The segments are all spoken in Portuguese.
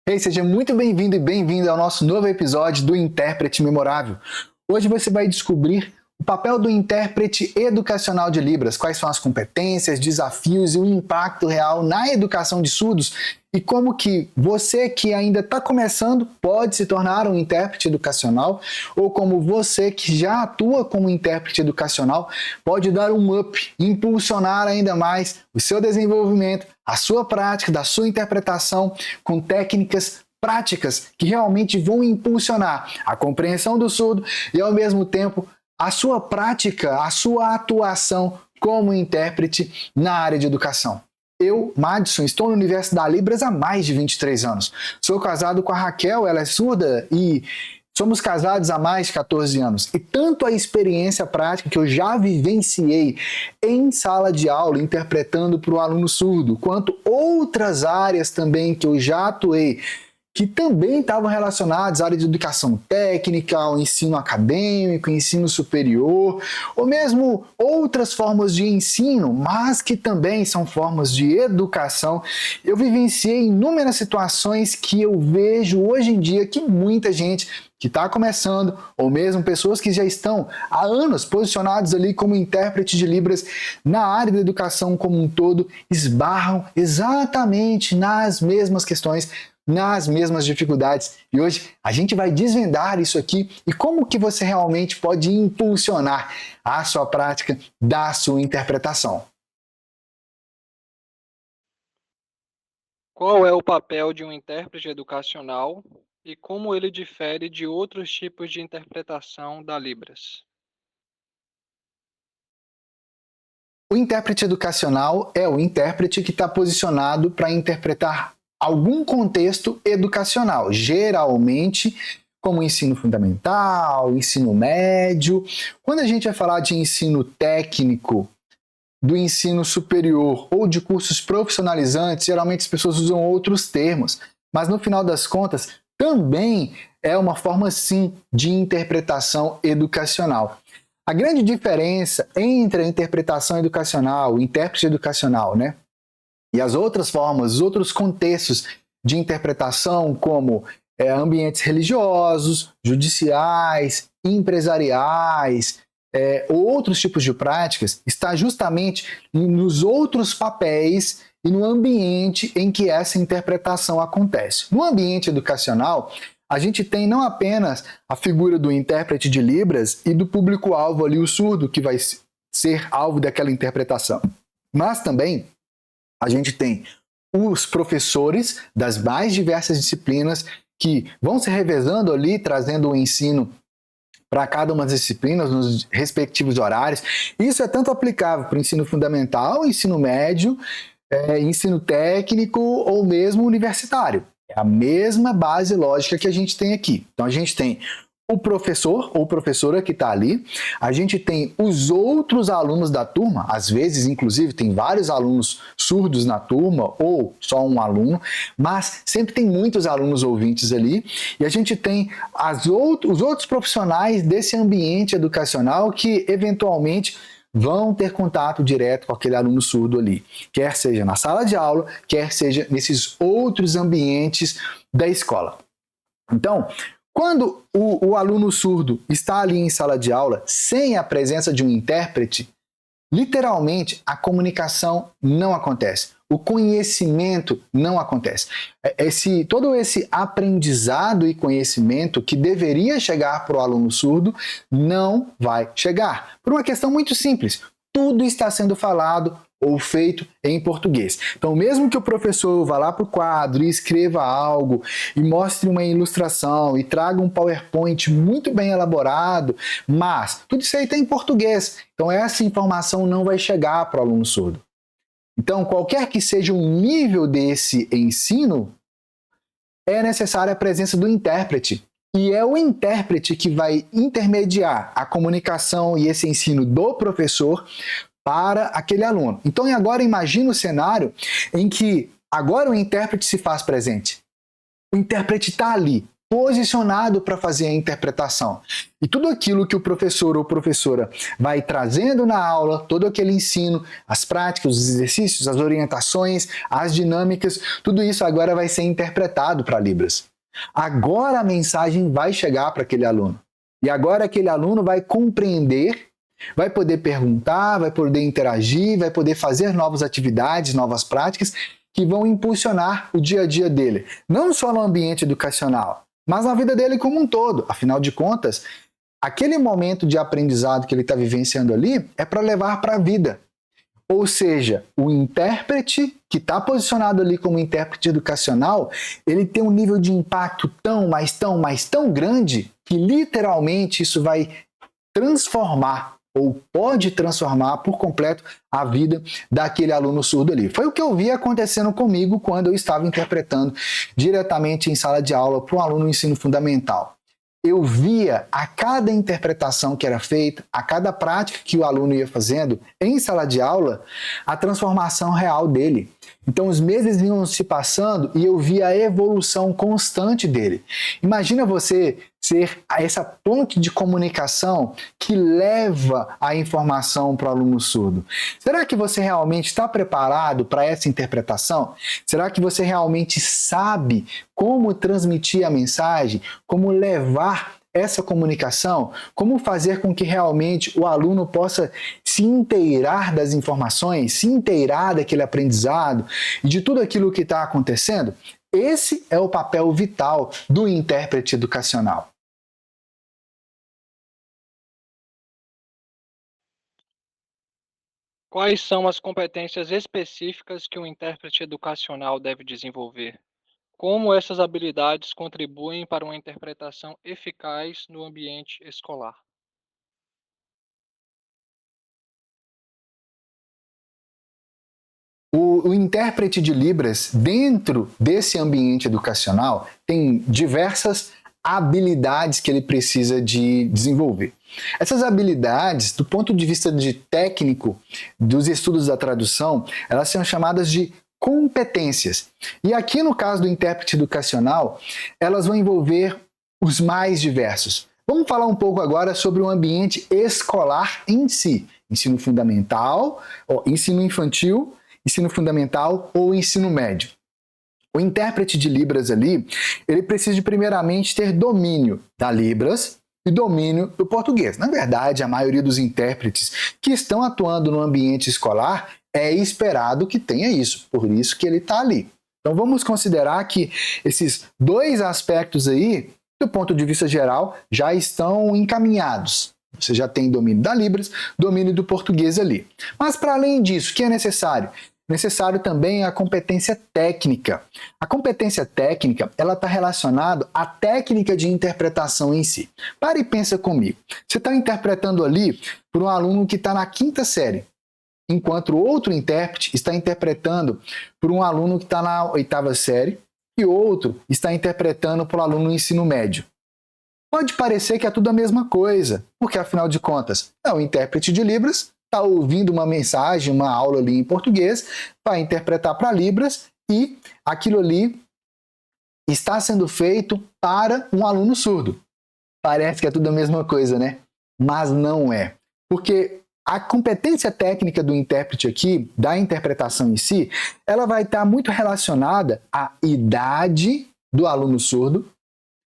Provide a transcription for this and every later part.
Ei, seja muito bem-vindo e bem-vinda ao nosso novo episódio do Intérprete Memorável. Hoje você vai descobrir o papel do intérprete educacional de Libras, quais são as competências, desafios e o impacto real na educação de surdos e como que você que ainda está começando pode se tornar um intérprete educacional ou como você que já atua como intérprete educacional pode dar um up, impulsionar ainda mais o seu desenvolvimento, a sua prática, da sua interpretação com técnicas práticas que realmente vão impulsionar a compreensão do surdo e ao mesmo tempo a sua prática, a sua atuação como intérprete na área de educação. Eu, Madison, estou no universo da Libras há mais de 23 anos. Sou casado com a Raquel, ela é surda e somos casados há mais de 14 anos. E tanto a experiência prática que eu já vivenciei em sala de aula, interpretando para o aluno surdo, quanto outras áreas também que eu já atuei, que também estavam relacionados à área de educação técnica, ao ensino acadêmico, ensino superior, ou mesmo outras formas de ensino, mas que também são formas de educação. Eu vivenciei inúmeras situações que eu vejo hoje em dia que muita gente que está começando, ou mesmo pessoas que já estão há anos posicionados ali como intérprete de Libras na área da educação como um todo, esbarram exatamente nas mesmas questões, nas mesmas dificuldades. E hoje a gente vai desvendar isso aqui e como que você realmente pode impulsionar a sua prática da sua interpretação. Qual é o papel de um intérprete educacional e como ele difere de outros tipos de interpretação da Libras? O intérprete educacional é o intérprete que está posicionado para interpretar algum contexto educacional, geralmente como ensino fundamental, ensino médio. Quando a gente vai falar de ensino técnico, do ensino superior ou de cursos profissionalizantes, geralmente as pessoas usam outros termos, mas no final das contas também é uma forma sim de interpretação educacional. A grande diferença entre a interpretação educacional, o intérprete educacional, e as outras formas, os outros contextos de interpretação, como ambientes religiosos, judiciais, empresariais, outros tipos de práticas, está justamente nos outros papéis e no ambiente em que essa interpretação acontece. No ambiente educacional, a gente tem não apenas a figura do intérprete de Libras e do público-alvo ali, o surdo, que vai ser alvo daquela interpretação, mas também a gente tem os professores das mais diversas disciplinas que vão se revezando ali, trazendo o ensino para cada uma das disciplinas, nos respectivos horários. Isso é tanto aplicável para o ensino fundamental, ensino médio, ensino técnico ou mesmo universitário. É a mesma base lógica que a gente tem aqui. Então a gente tem o professor ou professora que está ali, a gente tem os outros alunos da turma, às vezes, inclusive, tem vários alunos surdos na turma ou só um aluno, mas sempre tem muitos alunos ouvintes ali, e a gente tem os outros profissionais desse ambiente educacional que, eventualmente, vão ter contato direto com aquele aluno surdo ali, quer seja na sala de aula, quer seja nesses outros ambientes da escola. Então, quando o aluno surdo está ali em sala de aula, sem a presença de um intérprete, literalmente a comunicação não acontece, o conhecimento não acontece. Todo esse aprendizado e conhecimento que deveria chegar para o aluno surdo não vai chegar, por uma questão muito simples. Tudo está sendo falado ou feito em português. Então, mesmo que o professor vá lá para o quadro e escreva algo e mostre uma ilustração e traga um PowerPoint muito bem elaborado, mas tudo isso aí está em português. Então, essa informação não vai chegar para o aluno surdo. Então, qualquer que seja o nível desse ensino, é necessária a presença do intérprete. E é o intérprete que vai intermediar a comunicação e esse ensino do professor para aquele aluno. Então, agora imagine o cenário em que agora o intérprete se faz presente. O intérprete está ali, posicionado para fazer a interpretação. E tudo aquilo que o professor ou professora vai trazendo na aula, todo aquele ensino, as práticas, os exercícios, as orientações, as dinâmicas, tudo isso agora vai ser interpretado para Libras. Agora a mensagem vai chegar para aquele aluno. E agora aquele aluno vai compreender, vai poder perguntar, vai poder interagir, vai poder fazer novas atividades, novas práticas que vão impulsionar o dia a dia dele. Não só no ambiente educacional, mas na vida dele como um todo. Afinal de contas, aquele momento de aprendizado que ele está vivenciando ali é para levar para a vida. Ou seja, o intérprete que está posicionado ali como intérprete educacional, ele tem um nível de impacto tão grande que literalmente isso vai transformar ou pode transformar por completo a vida daquele aluno surdo ali. Foi o que eu vi acontecendo comigo quando eu estava interpretando diretamente em sala de aula para um aluno no ensino fundamental. Eu via a cada interpretação que era feita, a cada prática que o aluno ia fazendo em sala de aula, a transformação real dele. Então os meses iam se passando e eu via a evolução constante dele. Imagina você ser essa ponte de comunicação que leva a informação para o aluno surdo. Será que você realmente está preparado para essa interpretação? Será que você realmente sabe como transmitir a mensagem, como levar essa comunicação, como fazer com que realmente o aluno possa se inteirar das informações, se inteirar daquele aprendizado e de tudo aquilo que está acontecendo? Esse é o papel vital do intérprete educacional. Quais são as competências específicas que um intérprete educacional deve desenvolver? Como essas habilidades contribuem para uma interpretação eficaz no ambiente escolar? O intérprete de Libras, dentro desse ambiente educacional, tem diversas habilidades que ele precisa de desenvolver. Essas habilidades, do ponto de vista de técnico dos estudos da tradução, elas são chamadas de competências. E aqui no caso do intérprete educacional, elas vão envolver os mais diversos. Vamos falar um pouco agora sobre o ambiente escolar em si. Ensino fundamental, ensino infantil, ensino fundamental ou ensino médio. O intérprete de Libras ali, ele precisa de primeiramente ter domínio da Libras e domínio do português. Na verdade, a maioria dos intérpretes que estão atuando no ambiente escolar é esperado que tenha isso, por isso que ele está ali. Então vamos considerar que esses dois aspectos aí, do ponto de vista geral, já estão encaminhados. Você já tem domínio da Libras, domínio do português ali. Mas para além disso, o que é necessário? Necessário também a competência técnica. A competência técnica, ela está relacionada à técnica de interpretação em si. Para e pensa comigo. Você está interpretando ali para um aluno que está na 5ª série, enquanto o outro intérprete está interpretando para um aluno que está na 8ª série e outro está interpretando para o aluno no ensino médio. Pode parecer que é tudo a mesma coisa, porque afinal de contas é o intérprete de Libras, está ouvindo uma mensagem, uma aula ali em português, vai interpretar para Libras e aquilo ali está sendo feito para um aluno surdo. Parece que é tudo a mesma coisa, né? Mas não é. Porque a competência técnica do intérprete aqui, da interpretação em si, ela vai estar muito relacionada à idade do aluno surdo,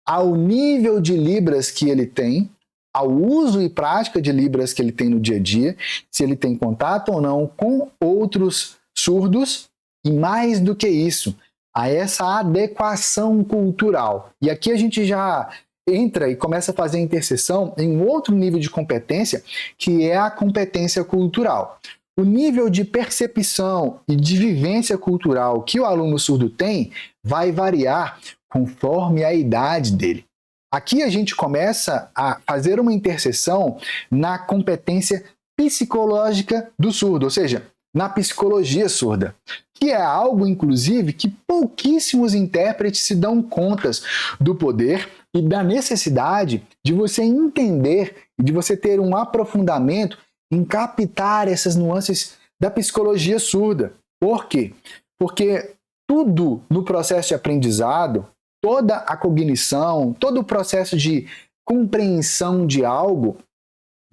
ao nível de Libras que ele tem, ao uso e prática de Libras que ele tem no dia a dia, se ele tem contato ou não com outros surdos, e mais do que isso, a essa adequação cultural. E aqui a gente já entra e começa a fazer a interseção em um outro nível de competência, que é a competência cultural. O nível de percepção e de vivência cultural que o aluno surdo tem vai variar conforme a idade dele. Aqui a gente começa a fazer uma interseção na competência psicológica do surdo, ou seja, na psicologia surda, que é algo, inclusive, que pouquíssimos intérpretes se dão contas do poder e da necessidade de você entender e de você ter um aprofundamento em captar essas nuances da psicologia surda. Por quê? Porque tudo no processo de aprendizado, toda a cognição, todo o processo de compreensão de algo,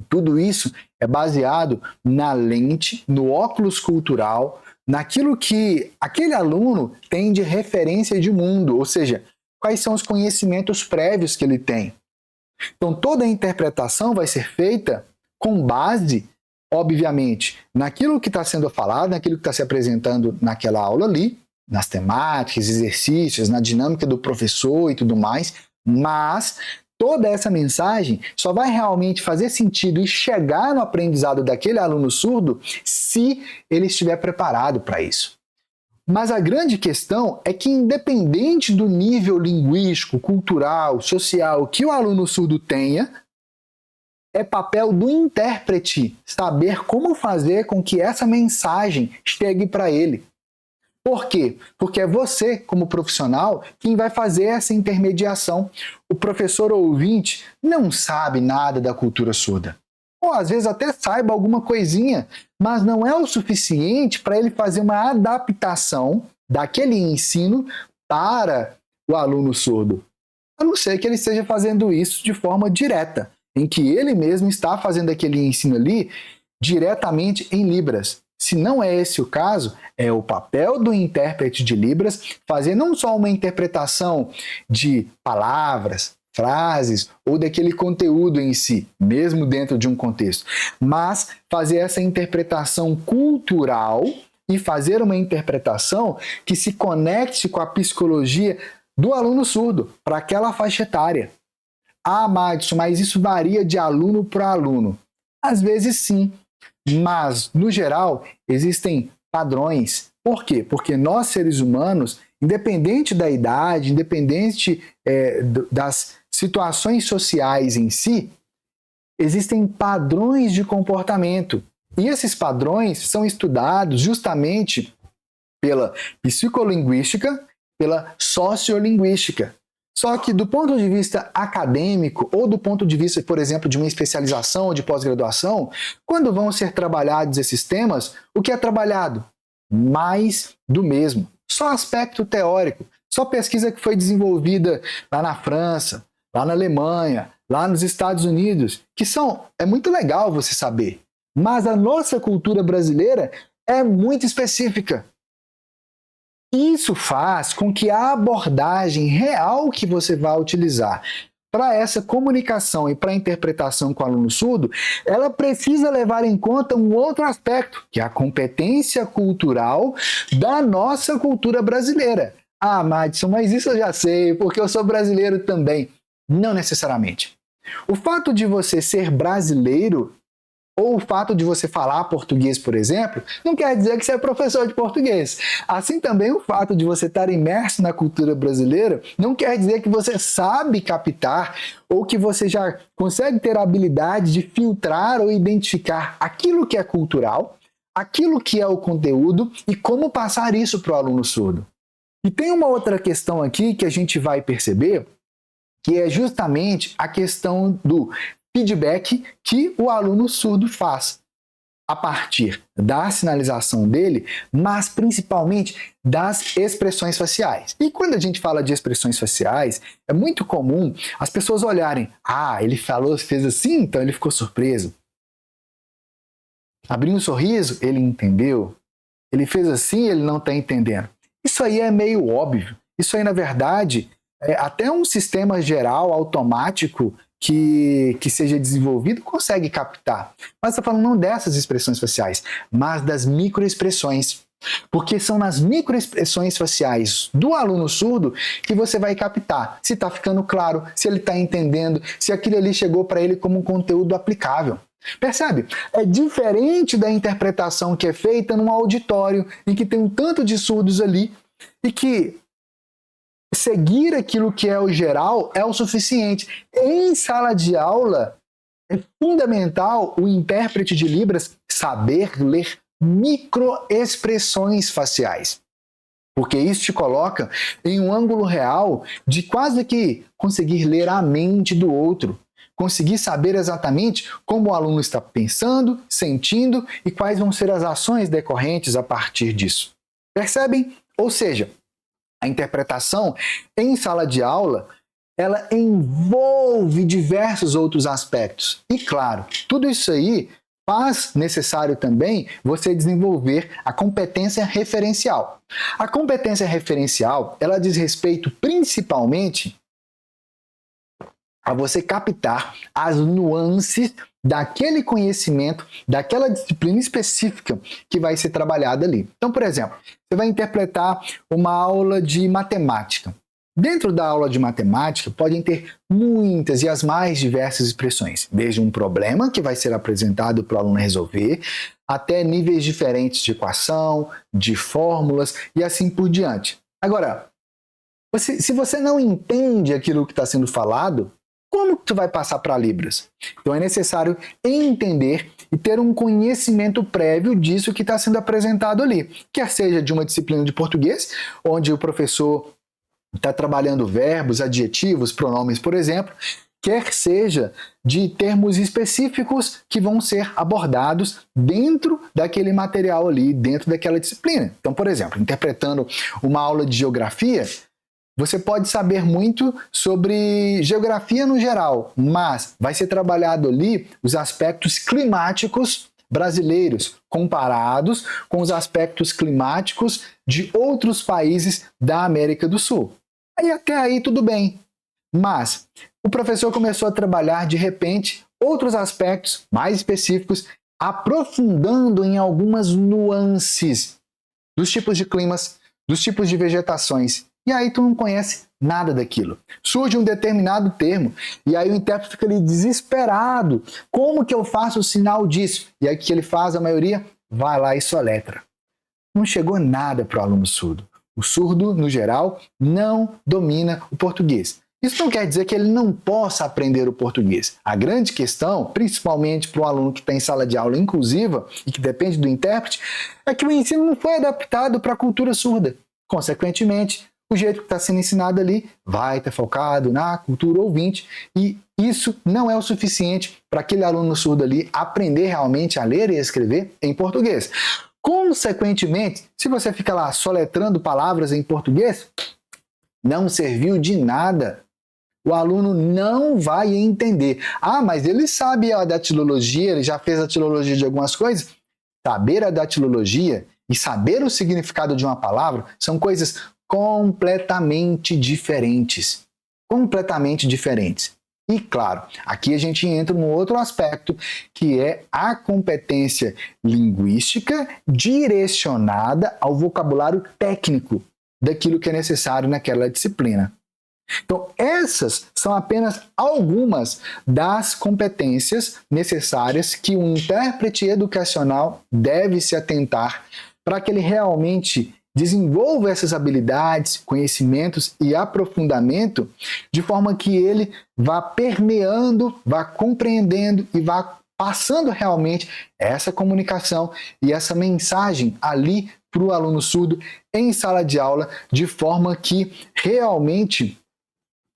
tudo isso é baseado na lente, no óculos cultural, naquilo que aquele aluno tem de referência de mundo, ou seja, quais são os conhecimentos prévios que ele tem. Então, toda a interpretação vai ser feita com base, obviamente, naquilo que está sendo falado, naquilo que está se apresentando naquela aula ali, nas temáticas, exercícios, na dinâmica do professor e tudo mais, mas toda essa mensagem só vai realmente fazer sentido e chegar no aprendizado daquele aluno surdo se ele estiver preparado para isso. Mas a grande questão é que, independente do nível linguístico, cultural, social que o aluno surdo tenha, é papel do intérprete saber como fazer com que essa mensagem chegue para ele. Por quê? Porque é você, como profissional, quem vai fazer essa intermediação. O professor ou ouvinte não sabe nada da cultura surda. Ou às vezes até saiba alguma coisinha, mas não é o suficiente para ele fazer uma adaptação daquele ensino para o aluno surdo. A não ser que ele esteja fazendo isso de forma direta, em que ele mesmo está fazendo aquele ensino ali diretamente em Libras. Se não é esse o caso, é o papel do intérprete de Libras fazer não só uma interpretação de palavras, frases ou daquele conteúdo em si, mesmo dentro de um contexto, mas fazer essa interpretação cultural e fazer uma interpretação que se conecte com a psicologia do aluno surdo, para aquela faixa etária. Ah, Madison, mas isso varia de aluno para aluno. Às vezes sim, mas, no geral, existem padrões. Por quê? Porque nós, seres humanos, independente da idade, independente das situações sociais em si, existem padrões de comportamento. E esses padrões são estudados justamente pela psicolinguística, pela sociolinguística. Só que do ponto de vista acadêmico ou do ponto de vista, por exemplo, de uma especialização ou de pós-graduação, quando vão ser trabalhados esses temas, o que é trabalhado? Mais do mesmo. Só aspecto teórico, só pesquisa que foi desenvolvida lá na França, lá na Alemanha, lá nos Estados Unidos, que é muito legal você saber. Mas a nossa cultura brasileira é muito específica. Isso faz com que a abordagem real que você vai utilizar para essa comunicação e para a interpretação com o aluno surdo, ela precisa levar em conta um outro aspecto, que é a competência cultural da nossa cultura brasileira. Ah, Madison, mas isso eu já sei, porque eu sou brasileiro também. Não necessariamente. O fato de você ser brasileiro ou o fato de você falar português, por exemplo, não quer dizer que você é professor de português. Assim também o fato de você estar imerso na cultura brasileira não quer dizer que você sabe captar ou que você já consegue ter a habilidade de filtrar ou identificar aquilo que é cultural, aquilo que é o conteúdo e como passar isso para o aluno surdo. E tem uma outra questão aqui que a gente vai perceber, que é justamente a questão do feedback que o aluno surdo faz a partir da sinalização dele, mas principalmente das expressões faciais. E quando a gente fala de expressões faciais, é muito comum as pessoas olharem, ele falou, fez assim, então ele ficou surpreso. Abriu um sorriso, ele entendeu. Ele fez assim, ele não está entendendo. Isso aí é meio óbvio. Isso aí, na verdade, é até um sistema geral automático que seja desenvolvido consegue captar. Mas está falando não dessas expressões faciais, mas das microexpressões. Porque são nas microexpressões faciais do aluno surdo que você vai captar se está ficando claro, se ele está entendendo, se aquilo ali chegou para ele como um conteúdo aplicável. Percebe? É diferente da interpretação que é feita num auditório em que tem um tanto de surdos ali e que seguir aquilo que é o geral é o suficiente. Em sala de aula, é fundamental o intérprete de Libras saber ler microexpressões faciais. Porque isso te coloca em um ângulo real de quase que conseguir ler a mente do outro. Conseguir saber exatamente como o aluno está pensando, sentindo e quais vão ser as ações decorrentes a partir disso. Percebem? Ou seja, A interpretação em sala de aula, ela envolve diversos outros aspectos. E claro, tudo isso aí faz necessário também você desenvolver a competência referencial. A competência referencial, ela diz respeito principalmente a você captar as nuances daquele conhecimento, daquela disciplina específica que vai ser trabalhada ali. Então, por exemplo, você vai interpretar uma aula de matemática. Dentro da aula de matemática, podem ter muitas e as mais diversas expressões, desde um problema que vai ser apresentado para o aluno resolver, até níveis diferentes de equação, de fórmulas e assim por diante. Agora, se você não entende aquilo que está sendo falado, como que tu vai passar para Libras? Então é necessário entender e ter um conhecimento prévio disso que está sendo apresentado ali. Quer seja de uma disciplina de português, onde o professor está trabalhando verbos, adjetivos, pronomes, por exemplo, quer seja de termos específicos que vão ser abordados dentro daquele material ali, dentro daquela disciplina. Então, por exemplo, interpretando uma aula de geografia, você pode saber muito sobre geografia no geral, mas vai ser trabalhado ali os aspectos climáticos brasileiros, comparados com os aspectos climáticos de outros países da América do Sul. Aí até aí tudo bem, mas o professor começou a trabalhar de repente outros aspectos mais específicos, aprofundando em algumas nuances dos tipos de climas, dos tipos de vegetações. E aí tu não conhece nada daquilo. Surge um determinado termo, e aí o intérprete fica ali desesperado. Como que eu faço o sinal disso? E aí o que ele faz, a maioria? Vai lá e soletra. Não chegou nada para o aluno surdo. O surdo, no geral, não domina o português. Isso não quer dizer que ele não possa aprender o português. A grande questão, principalmente para um aluno que está em sala de aula inclusiva e que depende do intérprete, é que o ensino não foi adaptado para a cultura surda. Consequentemente, o jeito que está sendo ensinado ali vai estar focado na cultura ouvinte e isso não é o suficiente para aquele aluno surdo ali aprender realmente a ler e escrever em português. Consequentemente, se você fica lá soletrando palavras em português, não serviu de nada. O aluno não vai entender. Ah, mas ele sabe a datilologia, ele já fez a datilologia de algumas coisas. Saber a datilologia e saber o significado de uma palavra são coisas completamente diferentes. Completamente diferentes. E claro, aqui a gente entra num outro aspecto, que é a competência linguística direcionada ao vocabulário técnico daquilo que é necessário naquela disciplina. Então, essas são apenas algumas das competências necessárias que um intérprete educacional deve se atentar para que ele realmente desenvolva essas habilidades, conhecimentos e aprofundamento de forma que ele vá permeando, vá compreendendo e vá passando realmente essa comunicação e essa mensagem ali para o aluno surdo em sala de aula, de forma que realmente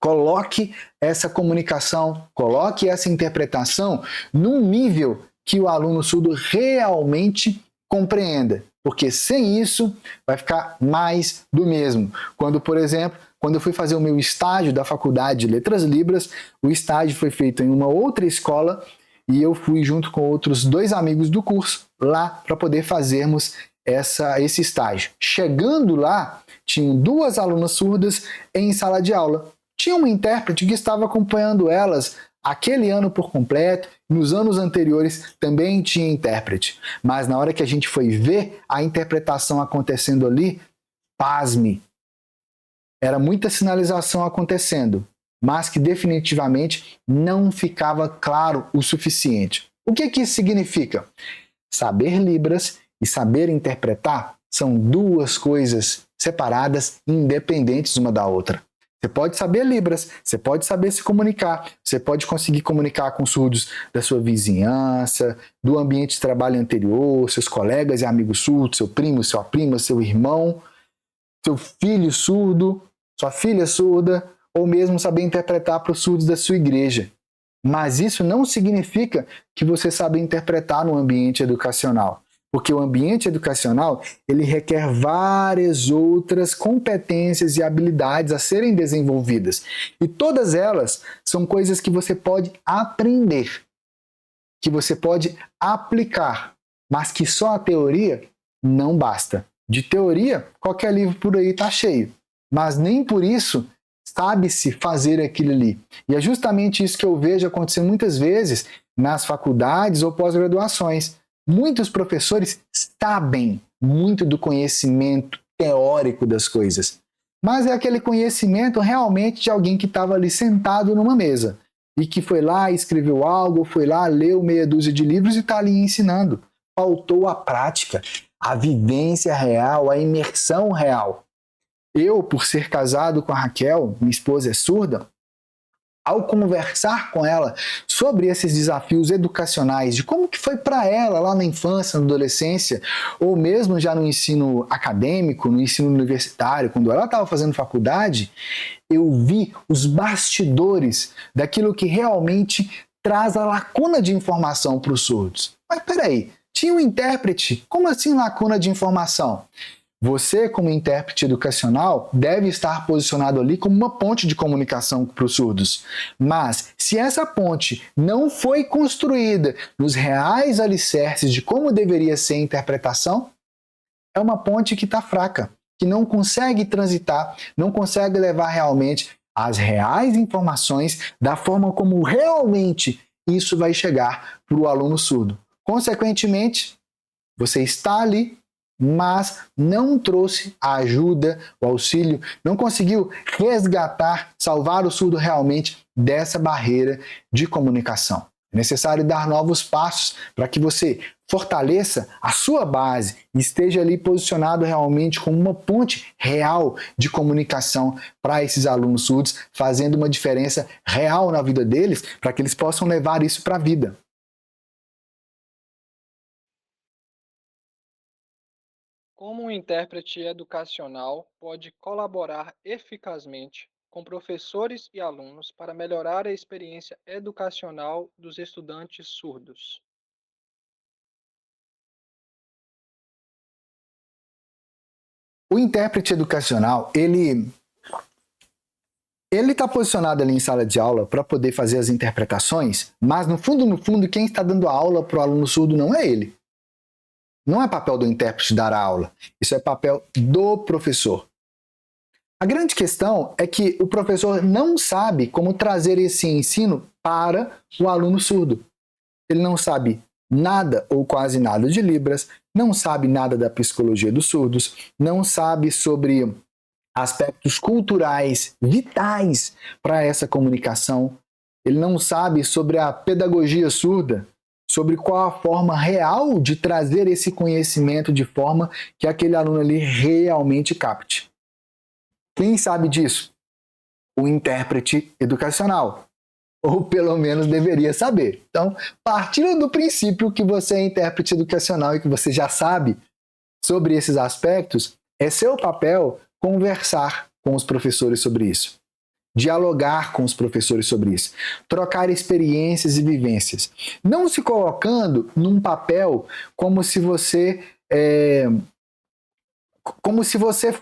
coloque essa comunicação, coloque essa interpretação num nível que o aluno surdo realmente compreenda. Porque sem isso vai ficar mais do mesmo. Quando, por exemplo, quando eu fui fazer o meu estágio da Faculdade de Letras Libras, o estágio foi feito em uma outra escola e eu fui junto com outros 2 amigos do curso lá para poder fazermos esse estágio. Chegando lá, tinham 2 alunas surdas em sala de aula. Tinha uma intérprete que estava acompanhando elas aquele ano por completo, nos anos anteriores também tinha intérprete. Mas na hora que a gente foi ver a interpretação acontecendo ali, pasme, era muita sinalização acontecendo, mas que definitivamente não ficava claro o suficiente. O que isso significa? Saber Libras e saber interpretar são 2 coisas separadas e independentes uma da outra. Você pode saber Libras, você pode saber se comunicar, você pode conseguir comunicar com surdos da sua vizinhança, do ambiente de trabalho anterior, seus colegas e amigos surdos, seu primo, sua prima, seu irmão, seu filho surdo, sua filha surda, ou mesmo saber interpretar para os surdos da sua igreja. Mas isso não significa que você sabe interpretar no ambiente educacional. Porque o ambiente educacional, ele requer várias outras competências e habilidades a serem desenvolvidas. E todas elas são coisas que você pode aprender, que você pode aplicar, mas que só a teoria não basta. De teoria, qualquer livro por aí está cheio, mas nem por isso sabe-se fazer aquilo ali. E é justamente isso que eu vejo acontecer muitas vezes nas faculdades ou pós-graduações. Muitos professores sabem muito do conhecimento teórico das coisas, mas é aquele conhecimento realmente de alguém que estava ali sentado numa mesa e que foi lá, escreveu algo, foi lá, leu meia dúzia de livros e está ali ensinando. Faltou a prática, a vivência real, a imersão real. Eu, por ser casado com a Raquel, minha esposa é surda, ao conversar com ela sobre esses desafios educacionais, de como que foi para ela lá na infância, na adolescência, ou mesmo já no ensino acadêmico, no ensino universitário, quando ela estava fazendo faculdade, eu vi os bastidores daquilo que realmente traz a lacuna de informação para os surdos. Mas peraí, tinha um intérprete? Como assim lacuna de informação? Você, como intérprete educacional, deve estar posicionado ali como uma ponte de comunicação para os surdos. Mas, se essa ponte não foi construída nos reais alicerces de como deveria ser a interpretação, é uma ponte que está fraca, que não consegue transitar, não consegue levar realmente as reais informações da forma como realmente isso vai chegar para o aluno surdo. Consequentemente, você está ali, mas não trouxe a ajuda, o auxílio, não conseguiu resgatar, salvar o surdo realmente dessa barreira de comunicação. É necessário dar novos passos para que você fortaleça a sua base e esteja ali posicionado realmente como uma ponte real de comunicação para esses alunos surdos, fazendo uma diferença real na vida deles, para que eles possam levar isso para a vida. Como um intérprete educacional pode colaborar eficazmente com professores e alunos para melhorar a experiência educacional dos estudantes surdos? O intérprete educacional, ele está posicionado ali em sala de aula para poder fazer as interpretações, mas no fundo, quem está dando a aula para o aluno surdo não é ele. Não é papel do intérprete dar a aula. Isso é papel do professor. A grande questão é que o professor não sabe como trazer esse ensino para o aluno surdo. Ele não sabe nada ou quase nada de Libras, não sabe nada da psicologia dos surdos, não sabe sobre aspectos culturais vitais para essa comunicação. Ele não sabe sobre a pedagogia surda, sobre qual a forma real de trazer esse conhecimento de forma que aquele aluno ali realmente capte. Quem sabe disso? O intérprete educacional. Ou pelo menos deveria saber. Então, partindo do princípio que você é intérprete educacional e que você já sabe sobre esses aspectos, é seu papel conversar com os professores sobre isso, dialogar com os professores sobre isso, trocar experiências e vivências, não se colocando num papel como se você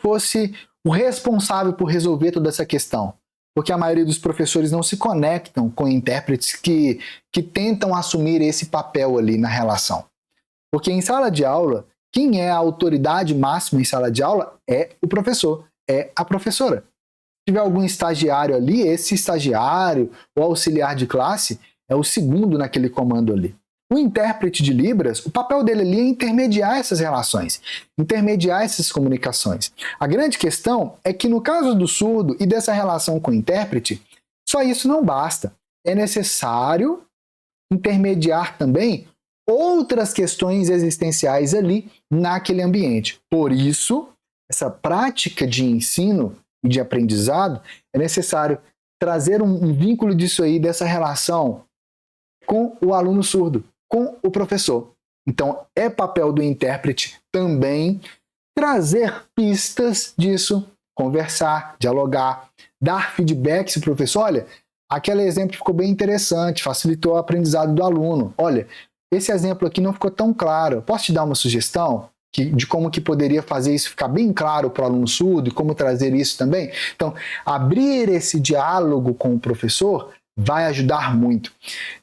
fosse o responsável por resolver toda essa questão. Porque a maioria dos professores não se conectam com intérpretes que tentam assumir esse papel ali na relação. Porque em sala de aula, quem é a autoridade máxima em sala de aula é o professor, é a professora. Se tiver algum estagiário ali, esse estagiário ou auxiliar de classe é o segundo naquele comando ali. O intérprete de Libras, o papel dele ali é intermediar essas relações, intermediar essas comunicações. A grande questão é que no caso do surdo e dessa relação com o intérprete, só isso não basta. É necessário intermediar também outras questões existenciais ali naquele ambiente. Por isso, essa prática de ensino e de aprendizado, é necessário trazer um vínculo disso aí, dessa relação com o aluno surdo, com o professor. Então, é papel do intérprete também trazer pistas disso, conversar, dialogar, dar feedback se o professor, olha, aquele exemplo ficou bem interessante, facilitou o aprendizado do aluno. Olha, esse exemplo aqui não ficou tão claro. Posso te dar uma sugestão de como que poderia fazer isso ficar bem claro para o aluno surdo e como trazer isso também? Então, abrir esse diálogo com o professor vai ajudar muito.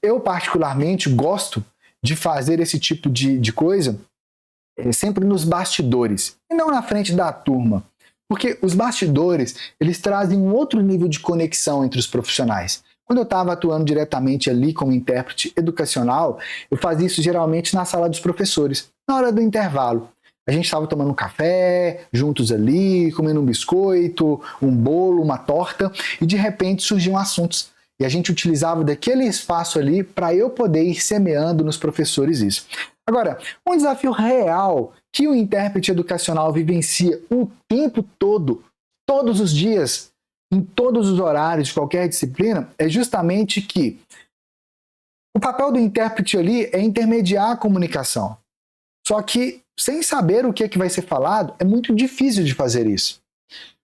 Eu, particularmente, gosto de fazer esse tipo de coisa sempre nos bastidores, e não na frente da turma. Porque os bastidores, eles trazem um outro nível de conexão entre os profissionais. Quando eu estava atuando diretamente ali como intérprete educacional, eu fazia isso geralmente na sala dos professores, na hora do intervalo. A gente estava tomando um café, juntos ali, comendo um biscoito, um bolo, uma torta, e de repente surgiam assuntos. E a gente utilizava daquele espaço ali para eu poder ir semeando nos professores isso. Agora, um desafio real que o intérprete educacional vivencia o tempo todo, todos os dias, em todos os horários de qualquer disciplina, é justamente que o papel do intérprete ali é intermediar a comunicação. Só que, sem saber o que é que vai ser falado, é muito difícil de fazer isso.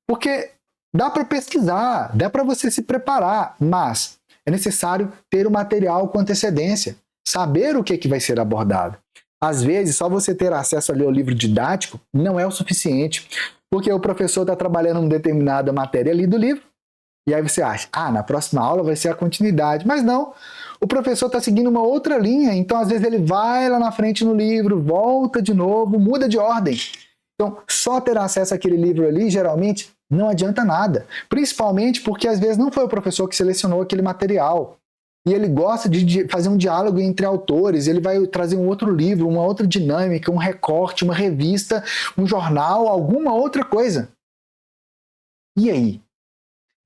Porque dá para pesquisar, dá para você se preparar, mas é necessário ter o material com antecedência, saber o que é que vai ser abordado. Às vezes, só você ter acesso ali ao livro didático não é o suficiente, porque o professor está trabalhando uma determinada matéria ali do livro, e aí você acha, na próxima aula vai ser a continuidade. Mas não, o professor está seguindo uma outra linha, então às vezes ele vai lá na frente no livro, volta de novo, muda de ordem. Então, só ter acesso àquele livro ali, geralmente, não adianta nada. Principalmente porque às vezes não foi o professor que selecionou aquele material. E ele gosta de fazer um diálogo entre autores, ele vai trazer um outro livro, uma outra dinâmica, um recorte, uma revista, um jornal, alguma outra coisa. E aí?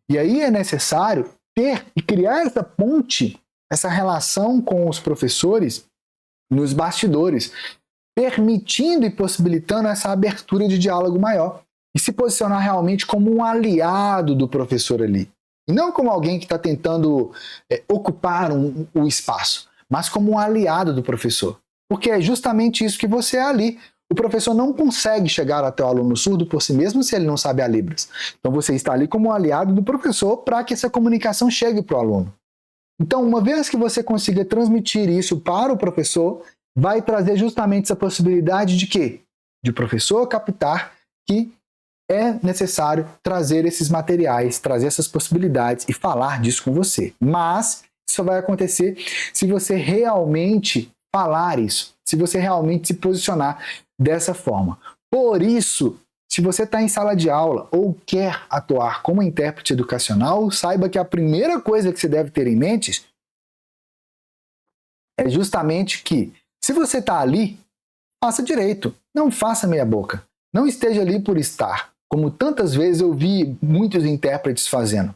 E aí é necessário ter e criar essa ponte, essa relação com os professores nos bastidores, permitindo e possibilitando essa abertura de diálogo maior e se posicionar realmente como um aliado do professor ali. E não como alguém que está tentando ocupar o espaço, mas como um aliado do professor. Porque é justamente isso que você é ali. O professor não consegue chegar até o aluno surdo por si mesmo se ele não sabe a Libras. Então você está ali como um aliado do professor para que essa comunicação chegue para o aluno. Então, uma vez que você consiga transmitir isso para o professor, vai trazer justamente essa possibilidade de quê? De o professor captar que é necessário trazer esses materiais, trazer essas possibilidades e falar disso com você. Mas isso vai acontecer se você realmente falar isso, se você realmente se posicionar dessa forma. Por isso, se você está em sala de aula ou quer atuar como intérprete educacional, saiba que a primeira coisa que você deve ter em mente é justamente que, se você está ali, faça direito, não faça meia boca. Não esteja ali por estar, como tantas vezes eu vi muitos intérpretes fazendo.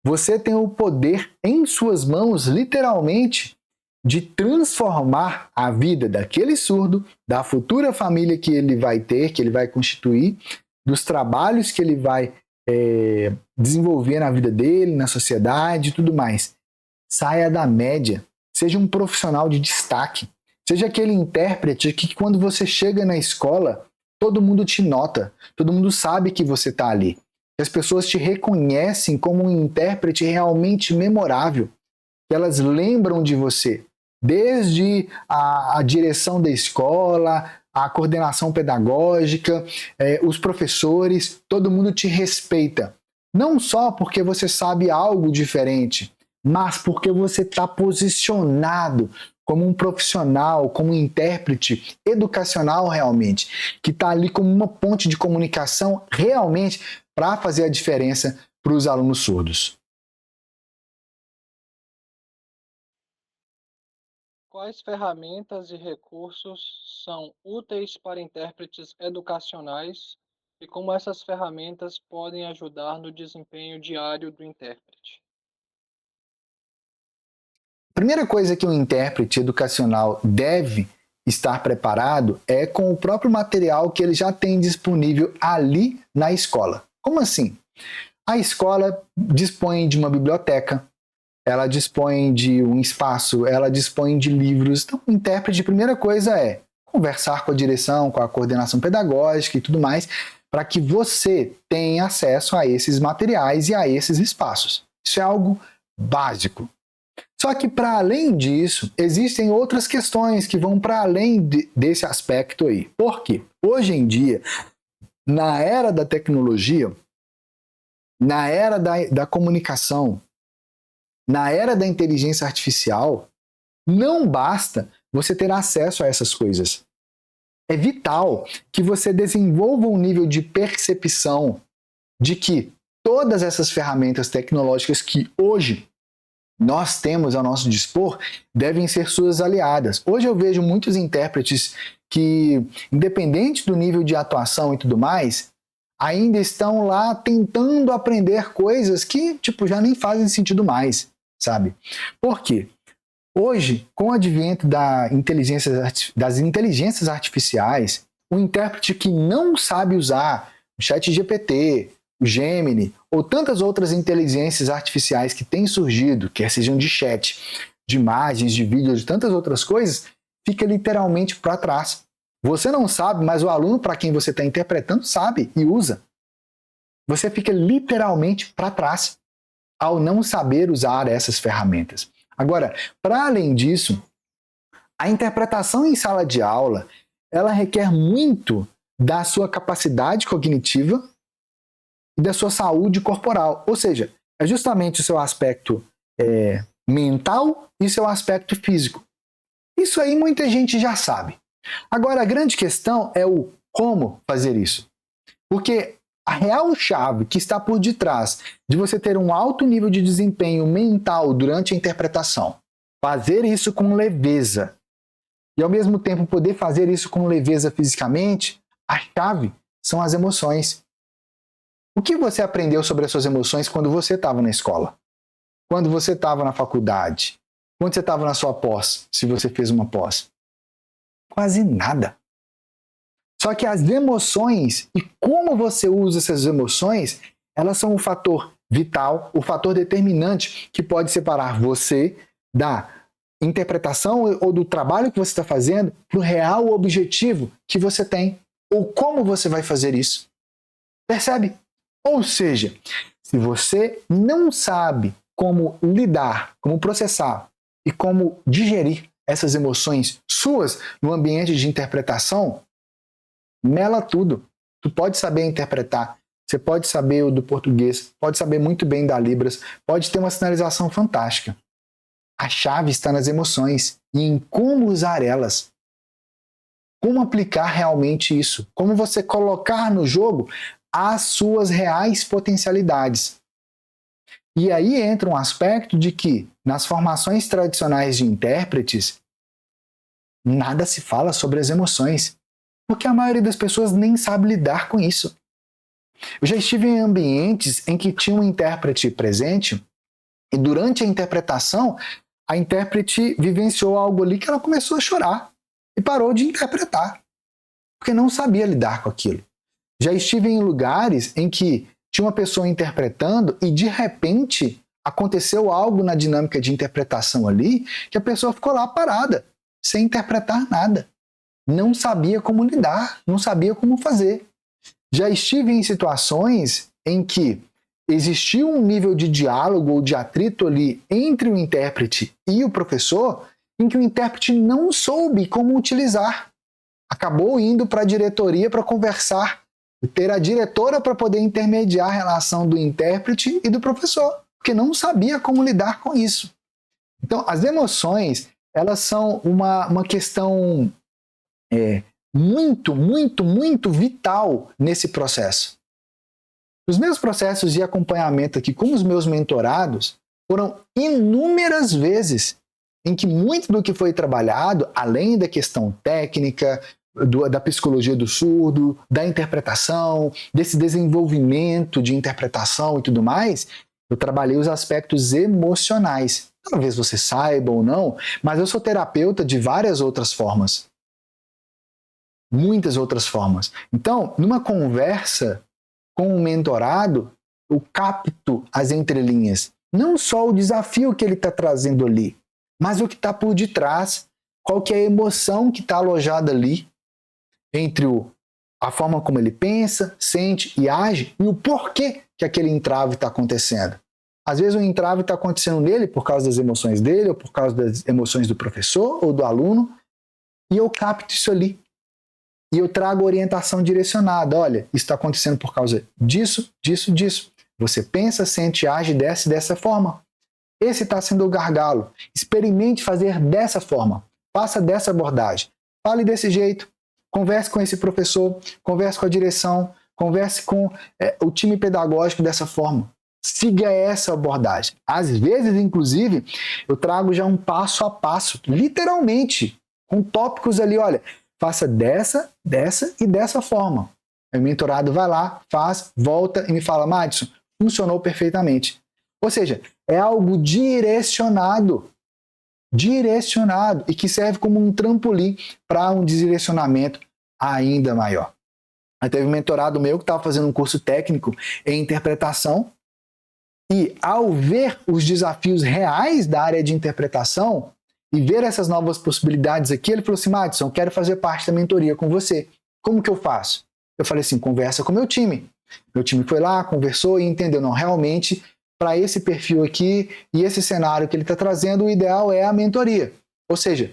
Você tem o poder em suas mãos, literalmente, de transformar a vida daquele surdo, da futura família que ele vai ter, que ele vai constituir, dos trabalhos que ele vai desenvolver na vida dele, na sociedade e tudo mais. Saia da média, seja um profissional de destaque, seja aquele intérprete que quando você chega na escola, todo mundo te nota, todo mundo sabe que você está ali. As pessoas te reconhecem como um intérprete realmente memorável. Elas lembram de você, desde a direção da escola, a coordenação pedagógica, os professores, todo mundo te respeita. Não só porque você sabe algo diferente, mas porque você está posicionado como um profissional, como um intérprete educacional realmente, que está ali como uma ponte de comunicação realmente para fazer a diferença para os alunos surdos. Quais ferramentas e recursos são úteis para intérpretes educacionais e como essas ferramentas podem ajudar no desempenho diário do intérprete? A primeira coisa que um intérprete educacional deve estar preparado é com o próprio material que ele já tem disponível ali na escola. Como assim? A escola dispõe de uma biblioteca, ela dispõe de um espaço, ela dispõe de livros. Então, o intérprete, a primeira coisa é conversar com a direção, com a coordenação pedagógica e tudo mais, para que você tenha acesso a esses materiais e a esses espaços. Isso é algo básico. Só que, para além disso, existem outras questões que vão para além desse aspecto aí. Por quê? Hoje em dia, na era da tecnologia, na era da comunicação, na era da inteligência artificial, não basta você ter acesso a essas coisas. É vital que você desenvolva um nível de percepção de que todas essas ferramentas tecnológicas que hoje nós temos ao nosso dispor devem ser suas aliadas. Hoje eu vejo muitos intérpretes que, independente do nível de atuação e tudo mais, ainda estão lá tentando aprender coisas que, já nem fazem sentido mais, sabe? Por quê? Hoje, com o advento das inteligências artificiais, o intérprete que não sabe usar o ChatGPT, o Gemini ou tantas outras inteligências artificiais que têm surgido, quer sejam de chat, de imagens, de vídeos, de tantas outras coisas, fica literalmente para trás. Você não sabe, mas o aluno para quem você está interpretando sabe e usa. Você fica literalmente para trás ao não saber usar essas ferramentas. Agora, para além disso, a interpretação em sala de aula, ela requer muito da sua capacidade cognitiva e da sua saúde corporal. Ou seja, é justamente o seu aspecto mental e seu aspecto físico. Isso aí muita gente já sabe. Agora, a grande questão é o como fazer isso. Porque a real chave que está por detrás de você ter um alto nível de desempenho mental durante a interpretação, fazer isso com leveza e ao mesmo tempo poder fazer isso com leveza fisicamente, a chave são as emoções. O que você aprendeu sobre as suas emoções quando você estava na escola? Quando você estava na faculdade? Quando você estava na sua pós, se você fez uma pós? Quase nada. Só que as emoções e como você usa essas emoções, elas são um fator vital, o fator determinante que pode separar você da interpretação ou do trabalho que você está fazendo para o real objetivo que você tem, ou como você vai fazer isso. Percebe? Ou seja, se você não sabe como lidar, como processar e como digerir essas emoções suas no ambiente de interpretação, mela tudo. Tu pode saber interpretar, você pode saber o do português, pode saber muito bem da Libras, pode ter uma sinalização fantástica. A chave está nas emoções e em como usar elas. Como aplicar realmente isso? Como você colocar no jogo as suas reais potencialidades. E aí entra um aspecto de que, nas formações tradicionais de intérpretes, nada se fala sobre as emoções, porque a maioria das pessoas nem sabe lidar com isso. Eu já estive em ambientes em que tinha um intérprete presente e durante a interpretação, a intérprete vivenciou algo ali que ela começou a chorar e parou de interpretar, porque não sabia lidar com aquilo. Já estive em lugares em que tinha uma pessoa interpretando e de repente aconteceu algo na dinâmica de interpretação ali que a pessoa ficou lá parada, sem interpretar nada. Não sabia como lidar, não sabia como fazer. Já estive em situações em que existia um nível de diálogo ou de atrito ali entre o intérprete e o professor, em que o intérprete não soube como utilizar. Acabou indo para a diretoria para conversar, ter a diretora para poder intermediar a relação do intérprete e do professor, porque não sabia como lidar com isso. Então, as emoções, elas são uma questão muito, muito, muito vital nesse processo. Os meus processos de acompanhamento aqui com os meus mentorados foram inúmeras vezes em que muito do que foi trabalhado, além da questão técnica, da psicologia do surdo, da interpretação, desse desenvolvimento de interpretação e tudo mais, eu trabalhei os aspectos emocionais. Talvez você saiba ou não, mas eu sou terapeuta de várias outras formas. Muitas outras formas. Então, numa conversa com o mentorado, eu capto as entrelinhas. Não só o desafio que ele está trazendo ali, mas o que está por detrás. Qual que é a emoção que está alojada ali entre a forma como ele pensa, sente e age e o porquê que aquele entrave está acontecendo. Às vezes o entrave está acontecendo nele por causa das emoções dele, ou por causa das emoções do professor ou do aluno, e eu capto isso ali. E eu trago orientação direcionada. Olha, isso está acontecendo por causa disso, disso, disso. Você pensa, sente, age dessa forma. Esse está sendo o gargalo. Experimente fazer dessa forma. Faça dessa abordagem. Fale desse jeito. Converse com esse professor, converse com a direção, converse com o time pedagógico dessa forma. Siga essa abordagem. Às vezes, inclusive, eu trago já um passo a passo, literalmente, com tópicos ali, olha, faça dessa e dessa forma. Aí o mentorado vai lá, faz, volta e me fala, Madison, funcionou perfeitamente. Ou seja, é algo direcionado e que serve como um trampolim para um direcionamento ainda maior. Aí teve um mentorado meu que estava fazendo um curso técnico em interpretação e ao ver os desafios reais da área de interpretação e ver essas novas possibilidades aqui, ele falou assim, Madison, eu quero fazer parte da mentoria com você. Como que eu faço? Eu falei assim, conversa com o meu time. Meu time foi lá, conversou e entendeu, não, realmente, para esse perfil aqui e esse cenário que ele está trazendo, o ideal é a mentoria. Ou seja,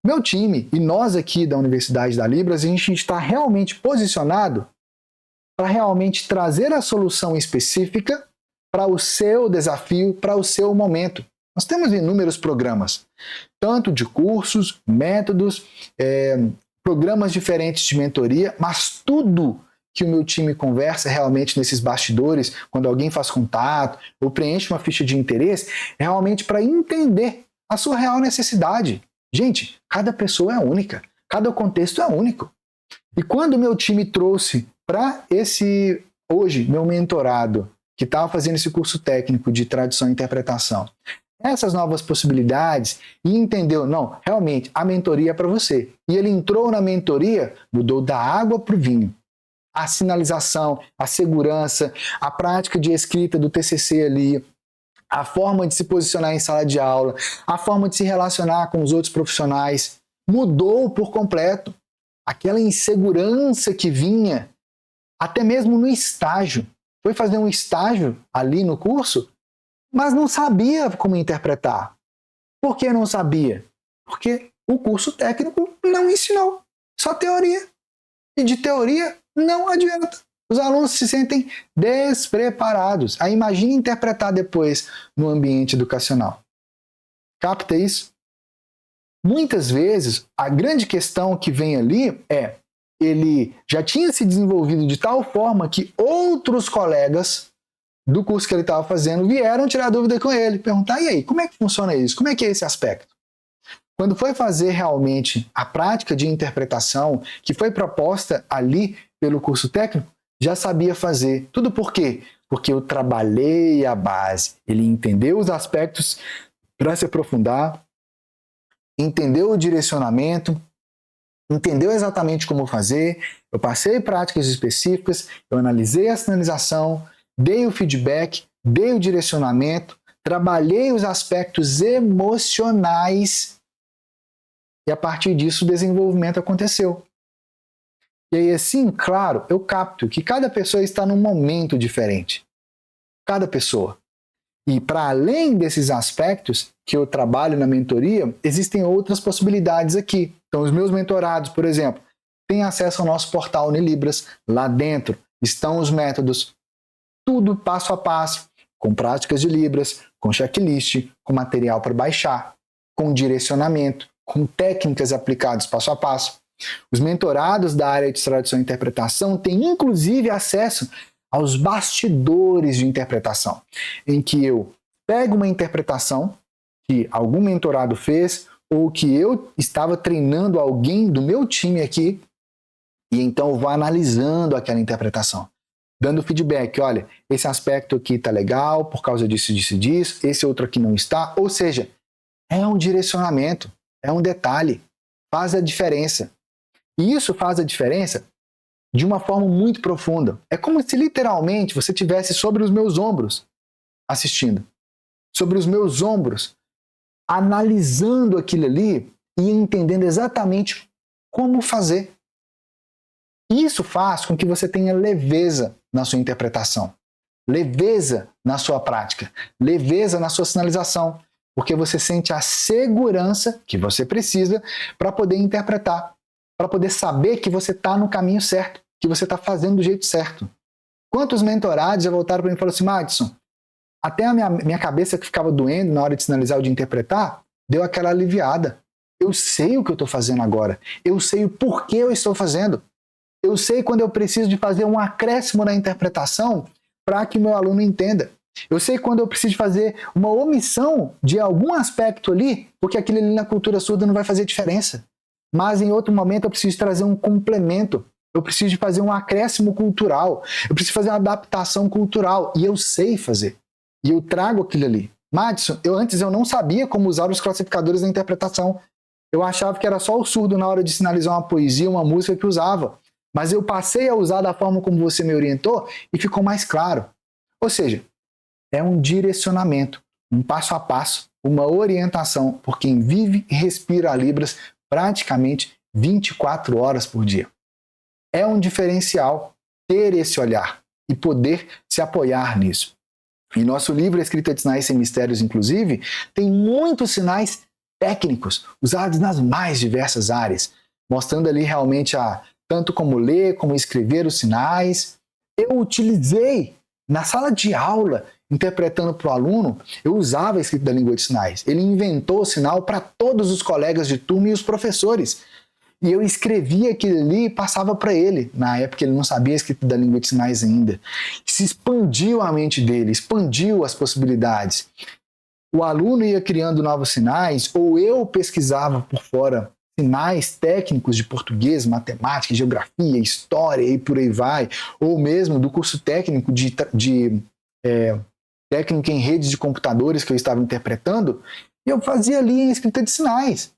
meu time e nós aqui da Universidade da Libras, a gente está realmente posicionado para realmente trazer a solução específica para o seu desafio, para o seu momento. Nós temos inúmeros programas, tanto de cursos, métodos, programas diferentes de mentoria, mas tudo que o meu time conversa realmente nesses bastidores, quando alguém faz contato ou preenche uma ficha de interesse, é realmente para entender a sua real necessidade. Gente, cada pessoa é única, cada contexto é único. E quando o meu time trouxe para hoje, meu mentorado, que estava fazendo esse curso técnico de tradução e interpretação, essas novas possibilidades e entendeu, não, realmente, a mentoria é para você. E ele entrou na mentoria, mudou da água para o vinho. A sinalização, a segurança, a prática de escrita do TCC ali, a forma de se posicionar em sala de aula, a forma de se relacionar com os outros profissionais, mudou por completo. Aquela insegurança que vinha, até mesmo no estágio. Foi fazer um estágio ali no curso, mas não sabia como interpretar. Por que não sabia? Porque o curso técnico não ensinou, só teoria. E de teoria não adianta. Os alunos se sentem despreparados. Aí imagine interpretar depois no ambiente educacional. Capta isso? Muitas vezes, a grande questão que vem ali é ele já tinha se desenvolvido de tal forma que outros colegas do curso que ele estava fazendo vieram tirar dúvida com ele, perguntar, e aí, como é que funciona isso? Como é que é esse aspecto? Quando foi fazer realmente a prática de interpretação que foi proposta ali pelo curso técnico, já sabia fazer. Tudo por quê? Porque eu trabalhei a base. Ele entendeu os aspectos para se aprofundar, entendeu o direcionamento, entendeu exatamente como fazer, eu passei práticas específicas, eu analisei a sinalização, dei o feedback, dei o direcionamento, trabalhei os aspectos emocionais e a partir disso o desenvolvimento aconteceu. E aí assim, claro, eu capto que cada pessoa está num momento diferente. Cada pessoa. E para além desses aspectos que eu trabalho na mentoria, existem outras possibilidades aqui. Então os meus mentorados, por exemplo, têm acesso ao nosso portal Unilibras. Lá dentro estão os métodos, tudo passo a passo, com práticas de Libras, com checklist, com material para baixar, com direcionamento, com técnicas aplicadas passo a passo. Os mentorados da área de tradução e interpretação têm inclusive acesso aos bastidores de interpretação, em que eu pego uma interpretação que algum mentorado fez ou que eu estava treinando alguém do meu time aqui e então eu vou analisando aquela interpretação, dando feedback, olha, esse aspecto aqui está legal por causa disso, disso, disso, esse outro aqui não está, ou seja, é um direcionamento, é um detalhe, faz a diferença. E isso faz a diferença de uma forma muito profunda. É como se literalmente você estivesse sobre os meus ombros assistindo. Sobre os meus ombros, analisando aquilo ali e entendendo exatamente como fazer. Isso faz com que você tenha leveza na sua interpretação. leveza na sua prática, leveza na sua sinalização, porque você sente a segurança que você precisa para poder interpretar, para poder saber que você está no caminho certo, que você está fazendo do jeito certo. Quantos mentorados já voltaram para mim e falaram assim, Madison, até a minha cabeça que ficava doendo na hora de sinalizar ou de interpretar, deu aquela aliviada. Eu sei o que eu estou fazendo agora. Eu sei o porquê eu estou fazendo. Eu sei quando eu preciso de fazer um acréscimo na interpretação para que o meu aluno entenda. Eu sei quando eu preciso fazer uma omissão de algum aspecto ali, porque aquilo ali na cultura surda não vai fazer diferença. Mas em outro momento eu preciso trazer um complemento. Eu preciso de fazer um acréscimo cultural. Eu preciso fazer uma adaptação cultural. E eu sei fazer. E eu trago aquilo ali. Madison, antes eu não sabia como usar os classificadores da interpretação. Eu achava que era só o surdo na hora de sinalizar uma poesia, uma música que usava. Mas eu passei a usar da forma como você me orientou e ficou mais claro. Ou seja, é um direcionamento, um passo a passo, uma orientação por quem vive e respira a Libras praticamente 24 horas por dia. É um diferencial ter esse olhar e poder se apoiar nisso. Em nosso livro Escrita de Sinais Sem Mistérios, inclusive, tem muitos sinais técnicos usados nas mais diversas áreas, mostrando ali realmente tanto como ler, como escrever os sinais. Eu utilizei na sala de aula, interpretando para o aluno, eu usava a escrita da língua de sinais. Ele inventou o sinal para todos os colegas de turma e os professores. E eu escrevia aquilo ali e passava para ele. Na época ele não sabia a escrita da língua de sinais ainda. Se expandiu a mente dele, expandiu as possibilidades. O aluno ia criando novos sinais, ou eu pesquisava por fora sinais técnicos de português, matemática, geografia, história e por aí vai, ou mesmo do curso técnico de técnica em redes de computadores que eu estava interpretando, e eu fazia ali em escrita de sinais.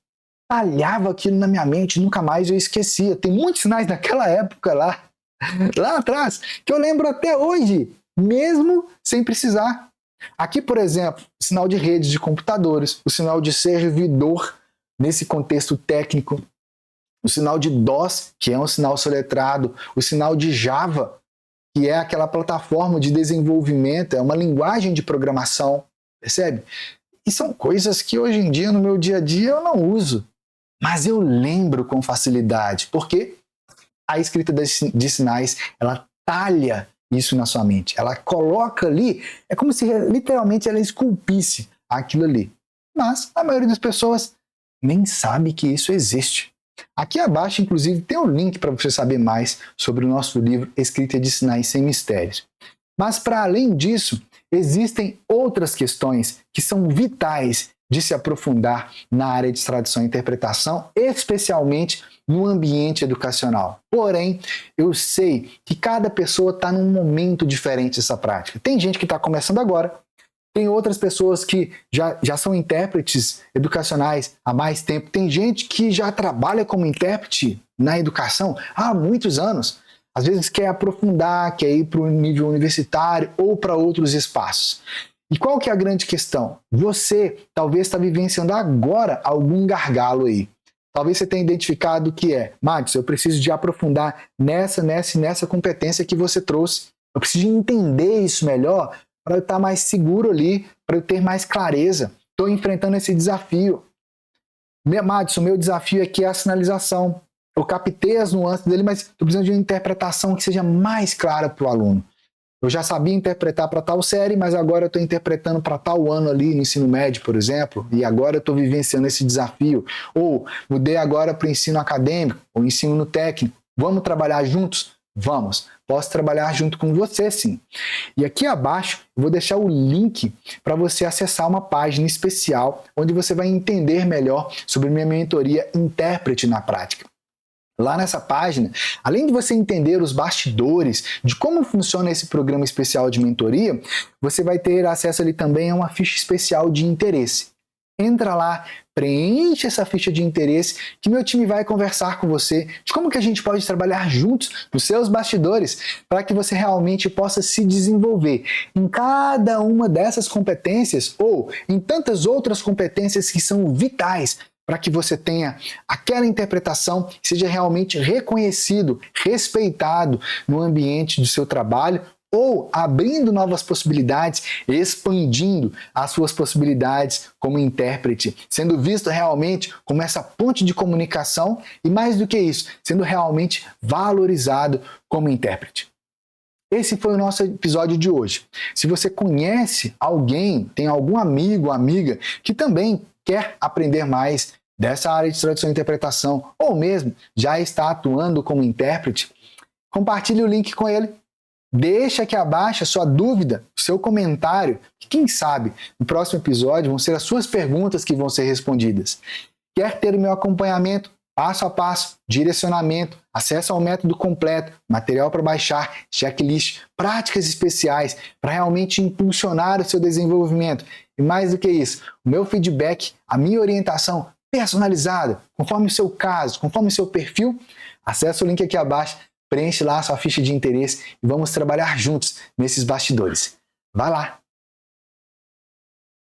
Talhava aquilo na minha mente, nunca mais eu esquecia. Tem muitos sinais naquela época lá atrás, que eu lembro até hoje, mesmo sem precisar. Aqui, por exemplo, o sinal de redes de computadores, o sinal de servidor, nesse contexto técnico, o sinal de DOS, que é um sinal soletrado, o sinal de Java, que é aquela plataforma de desenvolvimento, é uma linguagem de programação, percebe? E são coisas que hoje em dia, no meu dia a dia, eu não uso. Mas eu lembro com facilidade, porque a escrita de sinais, ela talha isso na sua mente. Ela coloca ali, é como se literalmente ela esculpisse aquilo ali. Mas a maioria das pessoas nem sabe que isso existe. Aqui abaixo, inclusive, tem um link para você saber mais sobre o nosso livro Escrita de Sinais Sem Mistérios. Mas, para além disso, existem outras questões que são vitais de se aprofundar na área de tradução e interpretação, especialmente no ambiente educacional. Porém, eu sei que cada pessoa está num momento diferente dessa prática. Tem gente que está começando agora, tem outras pessoas que já são intérpretes educacionais há mais tempo, tem gente que já trabalha como intérprete na educação há muitos anos. Às vezes quer aprofundar, quer ir para o nível universitário ou para outros espaços. E qual que é a grande questão? Você talvez está vivenciando agora algum gargalo aí. Talvez você tenha identificado que Madison, eu preciso de aprofundar nessa competência que você trouxe. Eu preciso entender isso melhor para eu estar mais seguro ali, para eu ter mais clareza. Estou enfrentando esse desafio. Madison, meu desafio aqui é a sinalização. Eu captei as nuances dele, mas estou precisando de uma interpretação que seja mais clara para o aluno. Eu já sabia interpretar para tal série, mas agora eu estou interpretando para tal ano ali no ensino médio, por exemplo, e agora eu estou vivenciando esse desafio. Ou mudei agora para o ensino acadêmico, ou ensino técnico. Vamos trabalhar juntos? Vamos. Posso trabalhar junto com você, sim. E aqui abaixo eu vou deixar o link para você acessar uma página especial onde você vai entender melhor sobre minha mentoria Intérprete na Prática. Lá nessa página, além de você entender os bastidores de como funciona esse programa especial de mentoria, você vai ter acesso ali também a uma ficha especial de interesse. Entra lá, preenche essa ficha de interesse que meu time vai conversar com você de como que a gente pode trabalhar juntos nos seus bastidores para que você realmente possa se desenvolver em cada uma dessas competências ou em tantas outras competências que são vitais para que você tenha aquela interpretação e seja realmente reconhecido, respeitado no ambiente do seu trabalho ou abrindo novas possibilidades, expandindo as suas possibilidades como intérprete, sendo visto realmente como essa ponte de comunicação e, mais do que isso, sendo realmente valorizado como intérprete. Esse foi o nosso episódio de hoje. Se você conhece alguém, tem algum amigo ou amiga que também quer aprender mais dessa área de tradução e interpretação, ou mesmo já está atuando como intérprete, compartilhe o link com ele. Deixa aqui abaixo a sua dúvida, o seu comentário, que quem sabe no próximo episódio vão ser as suas perguntas que vão ser respondidas. Quer ter o meu acompanhamento passo a passo, direcionamento, acesso ao método completo, material para baixar, checklist, práticas especiais para realmente impulsionar o seu desenvolvimento. E mais do que isso, o meu feedback, a minha orientação personalizada, conforme o seu caso, conforme o seu perfil, acesse o link aqui abaixo, preenche lá a sua ficha de interesse e vamos trabalhar juntos nesses bastidores. Vai lá!